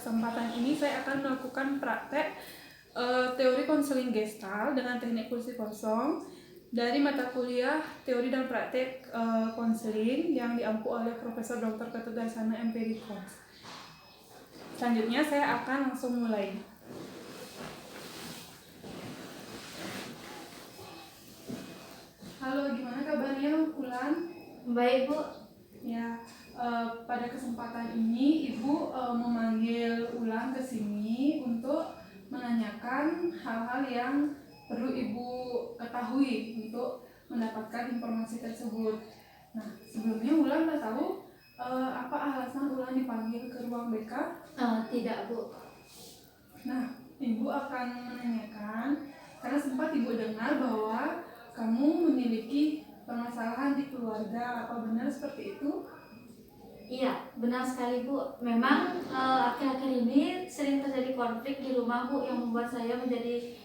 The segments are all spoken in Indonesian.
kesempatan ini saya akan melakukan praktek teori konseling Gestalt dengan teknik kursi kosong dari mata kuliah teori dan praktek konseling yang diampu oleh Profesor Dr. Ketut Garisana Empirikos. Selanjutnya saya akan langsung mulai. Halo, gimana kabarnya Ulan? Baik, Bu. Ya, pada kesempatan ini Ibu memanggil Ulan ke sini untuk menanyakan hal-hal yang perlu Ibu ketahui untuk mendapatkan informasi tersebut. Nah, sebelumnya Ulan udah tahu apa alasan Ulan dipanggil ke ruang BK? Tidak, Bu. Nah, Ibu akan menanyakan karena sempat Ibu dengar bahwa kamu memiliki permasalahan di keluarga. Apa benar seperti itu? Iya, benar sekali, Bu. Memang akhir-akhir ini sering terjadi konflik di rumah, Bu, yang membuat saya menjadi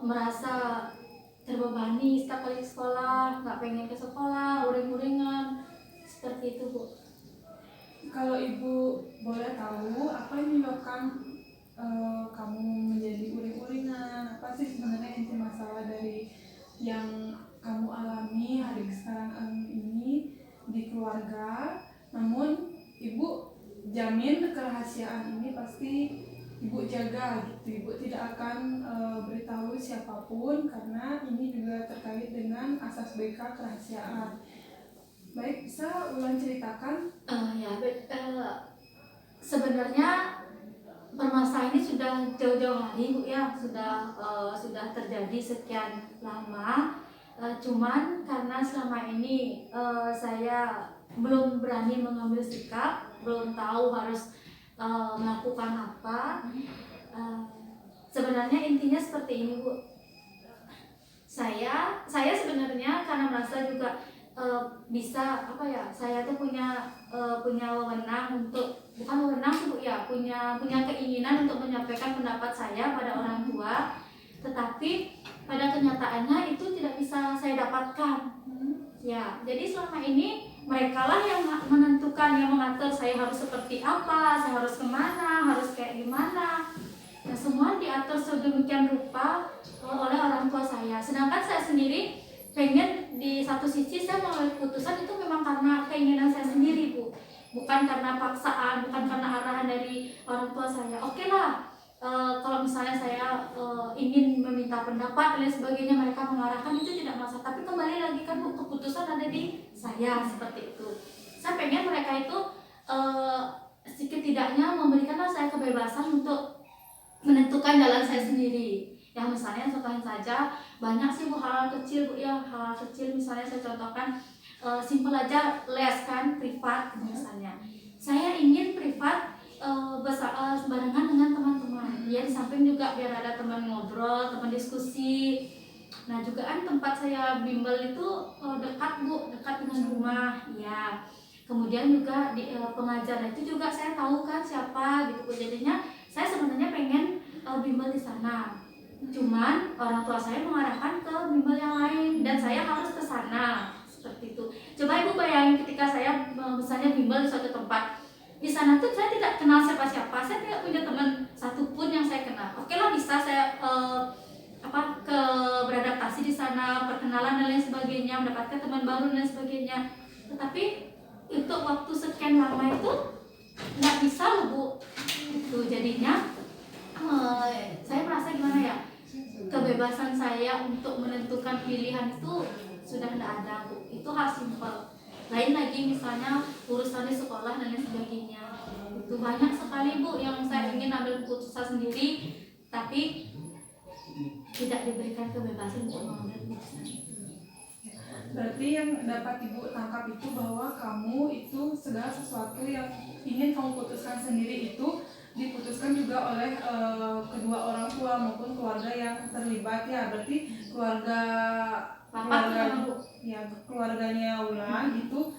merasa terbebani setiap kali sekolah, nggak pengen ke sekolah, uring-uringan, seperti itu, Bu. Kalau Ibu boleh tahu, apa yang menyebabkan kamu menjadi uring-uringan? Apa sih sebenarnya inti masalah dari yang kamu alami hari sekarang ini di keluarga? Namun Ibu jamin kerahasiaan ini pasti Ibu jaga gitu. Ibu tidak akan beritahu siapapun karena ini juga terkait dengan asas BK kerahasiaan. Baik, bisa Ulan ceritakan? Sebenarnya permasalahan ini sudah jauh-jauh hari, Bu, ya, sudah terjadi sekian lama. Cuman karena selama ini saya belum berani mengambil sikap, belum tahu harus melakukan apa. Sebenarnya intinya seperti ini, Bu. Saya sebenarnya karena merasa juga bisa apa ya, saya tuh punya wewenang untuk, bukan wewenang sih, Bu, ya, punya keinginan untuk menyampaikan pendapat saya pada orang tua, tetapi pada kenyataannya itu tidak bisa saya dapatkan. Ya, jadi selama ini mereka lah yang menentukan, yang mengatur saya harus seperti apa, saya harus kemana, harus kayak gimana. Nah, semua diatur sedemikian rupa oleh orang tua saya. Sedangkan saya sendiri pengen, di satu sisi saya mengambil keputusan itu memang karena keinginan saya sendiri, Bu. Bukan karena paksaan, bukan karena arahan dari orang tua saya. Oke lah, kalau misalnya saya ingin meminta pendapat dan lain sebagainya, mereka mengarahkan, itu tidak masalah. Tapi kembali lagi kan, Bu, keputusan ada di saya, seperti itu. Saya pengen mereka itu setidaknya memberikanlah saya kebebasan untuk menentukan jalan saya sendiri. Ya, misalnya contohnya saja, banyak sih, Bu, hal kecil, Bu, ya, hal kecil. Misalnya saya contohkan simpel aja, les kan, privat misalnya. Saya ingin privat barengan dengan teman-teman. Ya, di samping juga biar ada teman ngobrol, teman diskusi. Nah, juga kan tempat saya bimbel itu dekat, Bu, dekat dengan rumah. Ya. Kemudian juga di pengajar itu juga saya tahu kan siapa gitu, Bu. Jadinya saya sebenarnya pengen bimbel di sana. Cuman orang tua saya mengarahkan ke bimbel yang lain dan saya harus ke sana, seperti itu. Coba Ibu bayangin ketika saya misalnya bimbel di suatu tempat. Di sana tuh saya tidak kenal siapa-siapa, saya tidak punya teman satupun yang saya kenal. Oke lah, bisa saya beradaptasi di sana, perkenalan dan lain sebagainya, mendapatkan teman baru dan lain sebagainya. Tetapi untuk waktu sekian lama itu nggak bisa loh, Bu. Itu jadinya saya merasa gimana ya, kebebasan saya untuk menentukan pilihan itu sudah tidak ada, Bu. Itu hal simpel. Lain lagi misalnya urusan di sekolah dan lain sebagainya. Itu banyak sekali, Bu, yang saya ingin ambil keputusan sendiri, tapi tidak diberikan kebebasan untuk mengambil keputusan. Berarti yang dapat Ibu tangkap itu bahwa kamu itu segala sesuatu yang ingin kamu putuskan sendiri itu diputuskan juga oleh kedua orang tua maupun keluarga yang terlibat, ya. Berarti keluarganya Ulan itu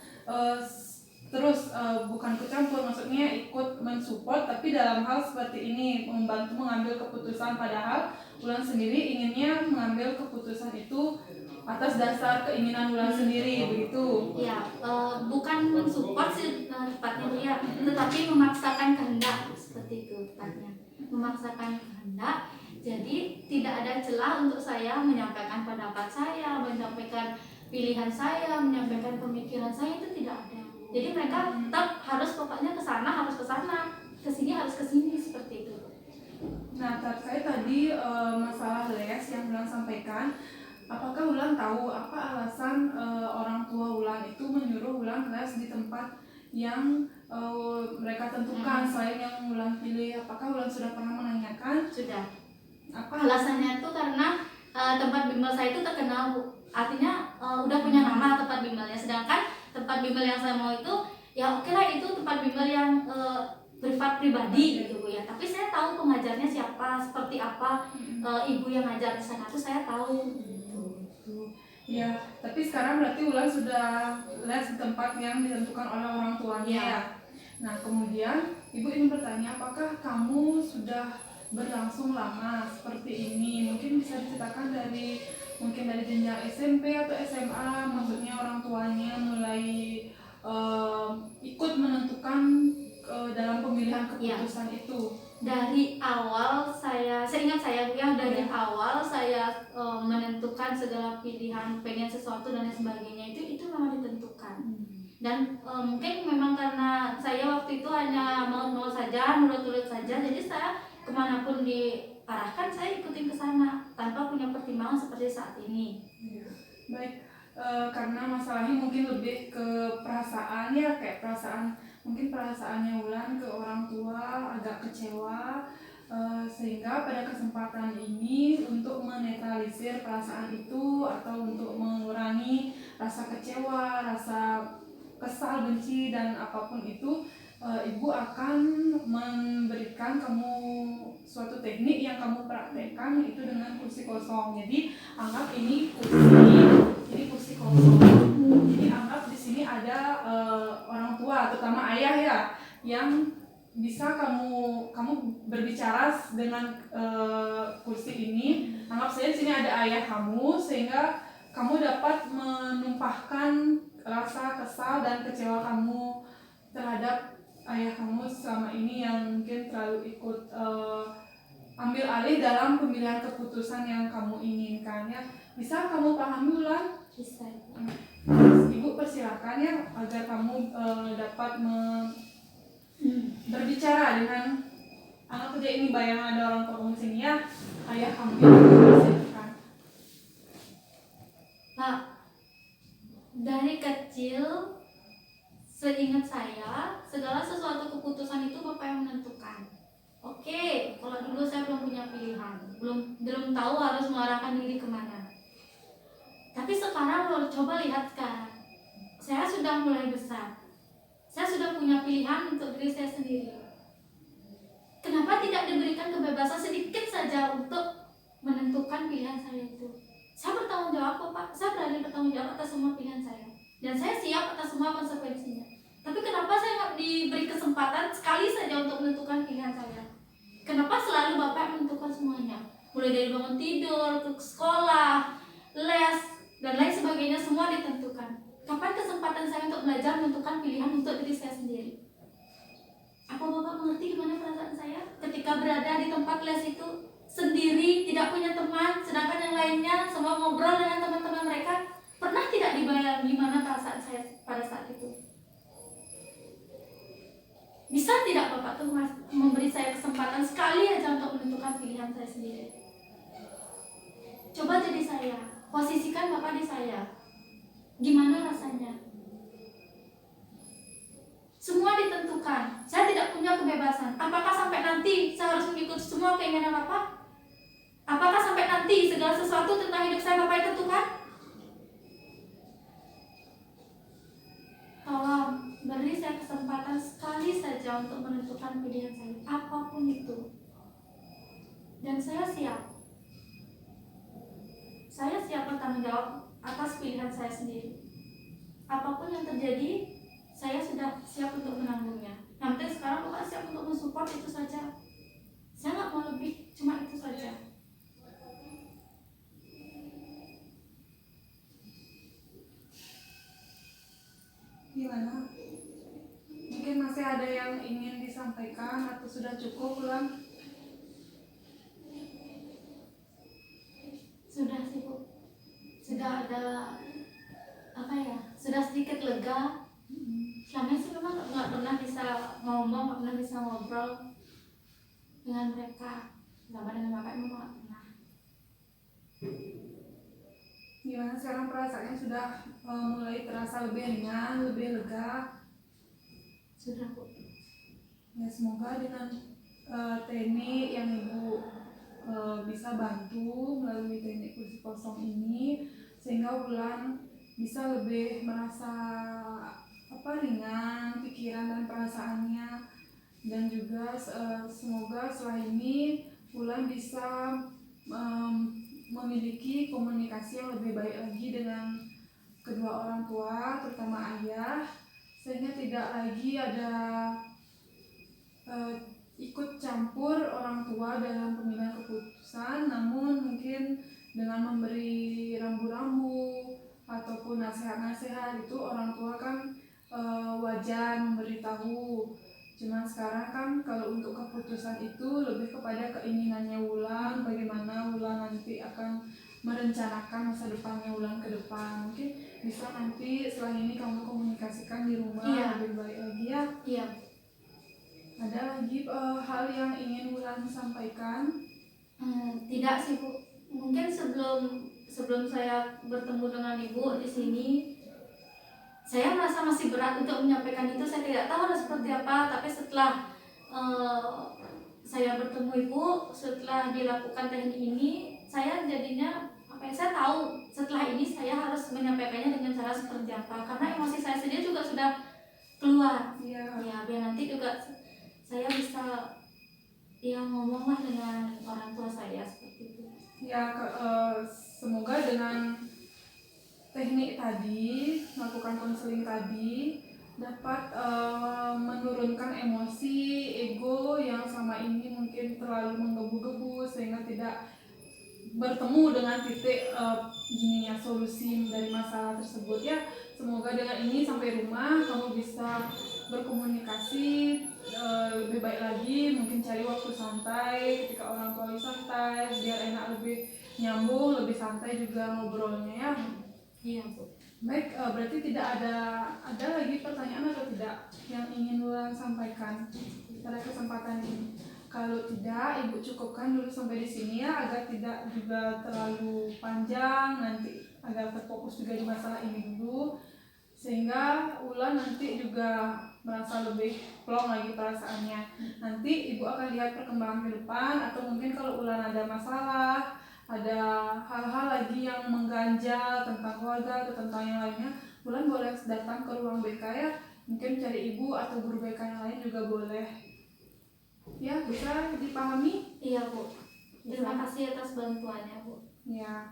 terus bukan kecampur, maksudnya ikut mensupport, tapi dalam hal seperti ini membantu mengambil keputusan, padahal Ulan sendiri inginnya mengambil keputusan itu atas dasar keinginan Ulan sendiri, begitu? Ya, bukan mensupport sih tepatnya, ya, tetapi memaksakan kehendak, seperti memaksakan kehendak. Jadi tidak ada celah untuk saya menyampaikan pendapat saya, menyampaikan pilihan saya, menyampaikan pemikiran saya, itu tidak ada. Jadi mereka tetap harus pokoknya ke sana, harus ke sana, ke sini harus ke sini, seperti itu. Nah, terkait tadi masalah les yang Wulan sampaikan, apakah Wulan tahu apa alasan orang tua Wulan itu menyuruh Wulan les di tempat yang mereka tentukan selain yang Wulan pilih? Apakah Wulan sudah pernah menanyakan? Sudah. Apa Alasannya itu karena tempat bimbel saya itu terkenal, Bu. Artinya udah punya nama tempat bimbelnya. Sedangkan tempat bimbel yang saya mau itu ya oke lah, itu tempat bimbel yang privat pribadi gitu, Bu, ya. Tapi saya tahu pengajarnya siapa, seperti apa ibu yang ngajar di sana, itu saya tahu. Ya, tapi sekarang berarti Wulan sudah les di tempat yang ditentukan oleh orang tuanya ya. Nah, kemudian Ibu ingin bertanya, apakah kamu sudah berlangsung lama seperti ini? Mungkin bisa diceritakan dari jenjang SMP atau SMA, maksudnya orang tuanya mulai ikut menentukan dalam pemilihan keputusan itu. Dari awal saya ingat saya Bu ya, dari awal saya menentukan segala pilihan, pengen sesuatu dan lain sebagainya, itu memang ditentukan. Dan mungkin memang karena saya waktu itu hanya mau saja, nurut saja, jadi saya kemanapun diarahkan saya ikutin ke sana tanpa punya pertimbangan seperti saat ini. Baik, karena masalahnya mungkin lebih ke perasaan ya, kayak mungkin perasaannya Wulan ke orang tua agak kecewa, sehingga pada kesempatan ini untuk menetralisir perasaan itu atau untuk mengurangi rasa kecewa, rasa kesal, benci dan apapun itu, Ibu akan memberikan kamu suatu teknik yang kamu praktekkan itu dengan kursi kosong. Jadi anggap ini kursi kosong. Jadi anggap di sini ada orang tua, terutama ayah ya, yang bisa kamu berbicara dengan kursi ini. Anggap saja di sini ada ayah kamu, sehingga kamu dapat menumpahkan rasa kesal dan kecewa kamu terhadap ayah kamu selama ini yang mungkin terlalu ikut ambil alih dalam pemilihan keputusan yang kamu inginkan ya. Bisa kamu pahami Wulan? Bisa. Ibu persilakan ya agar kamu dapat berbicara dengan anggap saja ini bayangan ada orang tua kamu sini ya, ayah kamu persilakan. Pak, dari kecil seingat saya segala sesuatu keputusan itu Bapak yang menentukan. Oke, kalau dulu saya belum punya pilihan, belum tahu harus mengarahkan diri kemana. Tapi sekarang coba lihat sekarang, saya sudah mulai besar, saya sudah punya pilihan untuk diri saya sendiri. Kenapa tidak diberikan kebebasan sedikit saja untuk menentukan pilihan saya itu? Saya bertanggung jawab kok Pak, saya berani bertanggung jawab atas semua pilihan saya, dan saya siap atas semua konsekuensinya. Tapi kenapa saya nggak diberi kesempatan sekali saja untuk menentukan pilihan saya? Kenapa selalu Bapak menentukan semuanya? Mulai dari bangun tidur, ke sekolah, les, dan lain sebagainya, semua ditentukan. Kapan kesempatan saya untuk belajar menentukan pilihan untuk diri saya sendiri? Apa Bapak mengerti gimana perasaan saya ketika berada di tempat les itu sendiri, tidak punya teman, sedangkan yang lainnya semua ngobrol dengan teman-teman mereka? Pernah tidak dibayang gimana perasaan saya pada saat itu? Bisa tidak Bapak tuh memberi saya kesempatan sekali aja untuk menentukan pilihan saya sendiri? Coba jadi saya, posisikan Bapak di saya. Gimana rasanya? Semua ditentukan, saya tidak punya kebebasan. Apakah sampai nanti saya harus mengikuti semua keinginan Bapak? Apakah sampai nanti segala sesuatu tentang hidup saya Bapak tentukan? Tolong beri saya kesempatan sekali saja untuk menentukan pilihan saya, apapun itu. Dan saya siap bertanggung jawab atas pilihan saya sendiri. Apapun yang terjadi, saya sudah siap untuk menanggungnya. Yang penting sekarang Bapak siap untuk mensupport, itu saja. Saya nggak mau lebih, cuma itu saja. Gimana? Mungkin masih ada yang ingin disampaikan atau sudah cukup Wulan? dengan mereka, sama dengan bapak ibu nggak pernah. Gimana sekarang perasaannya sudah mulai terasa lebih ringan, lebih lega? Sudah Bu. Ya semoga dengan teknik yang ibu bisa bantu melalui teknik kursi kosong ini, sehingga Wulan bisa lebih merasa ringan pikiran dan perasaannya, dan juga semoga setelah ini Wulan bisa memiliki komunikasi yang lebih baik lagi dengan kedua orang tua, terutama ayah, sehingga tidak lagi ada ikut campur orang tua dalam pengambilan keputusan, namun mungkin dengan memberi rambu-rambu ataupun nasihat-nasihat itu orang tua kan wajar memberitahu. Cuman sekarang kan kalau untuk keputusan itu lebih kepada keinginannya Wulan, bagaimana Wulan nanti akan merencanakan masa depannya Wulan ke depan. Mungkin bisa nanti setelah ini kamu komunikasikan di rumah lebih baik lagi ya. Iya. Ada lagi hal yang ingin Wulan sampaikan? Tidak sih Bu. Mungkin sebelum saya bertemu dengan ibu di sini, saya merasa masih berat untuk menyampaikan itu. Saya tidak tahu harus seperti apa. Tapi setelah saya bertemu ibu, setelah dilakukan teknik ini, saya jadinya saya tahu setelah ini saya harus menyampaikannya dengan cara seperti apa. Karena emosi saya sendiri juga sudah keluar. Ya, biar nanti juga saya bisa ngomonglah dengan orang tua saya seperti itu. Ya, semoga dengan teknik tadi, melakukan konseling tadi, dapat menurunkan emosi, ego yang selama ini mungkin terlalu menggebu-gebu sehingga tidak bertemu dengan titik gininya solusi dari masalah tersebut ya. Semoga dengan ini sampai rumah kamu bisa berkomunikasi lebih baik lagi, mungkin cari waktu santai ketika orang tua santai biar enak, lebih nyambung, lebih santai juga ngobrolnya ya. Iya Bu. Baik, berarti tidak ada lagi pertanyaan atau tidak yang ingin Wulan sampaikan pada kesempatan ini? Kalau tidak, Ibu cukupkan dulu sampai di sini ya, agar tidak juga terlalu panjang, nanti agar terfokus juga di masalah ini dulu, sehingga Wulan nanti juga merasa lebih plong lagi perasaannya. Nanti Ibu akan lihat perkembangan ke depan, atau mungkin kalau Wulan ada masalah, ada hal-hal lagi yang mengganjal tentang keluarga atau tentang yang lainnya, Wulan boleh datang ke ruang BK ya, mungkin cari ibu atau guru BK yang lain juga boleh. Ya, bisa dipahami? Iya Bu. Terima kasih atas bantuannya Bu. Ya.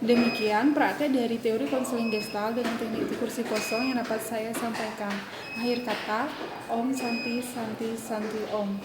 Demikian praktek dari teori konseling Gestalt dengan teknik kursi kosong yang dapat saya sampaikan. Akhir kata, Om Santi Santi Santi Om.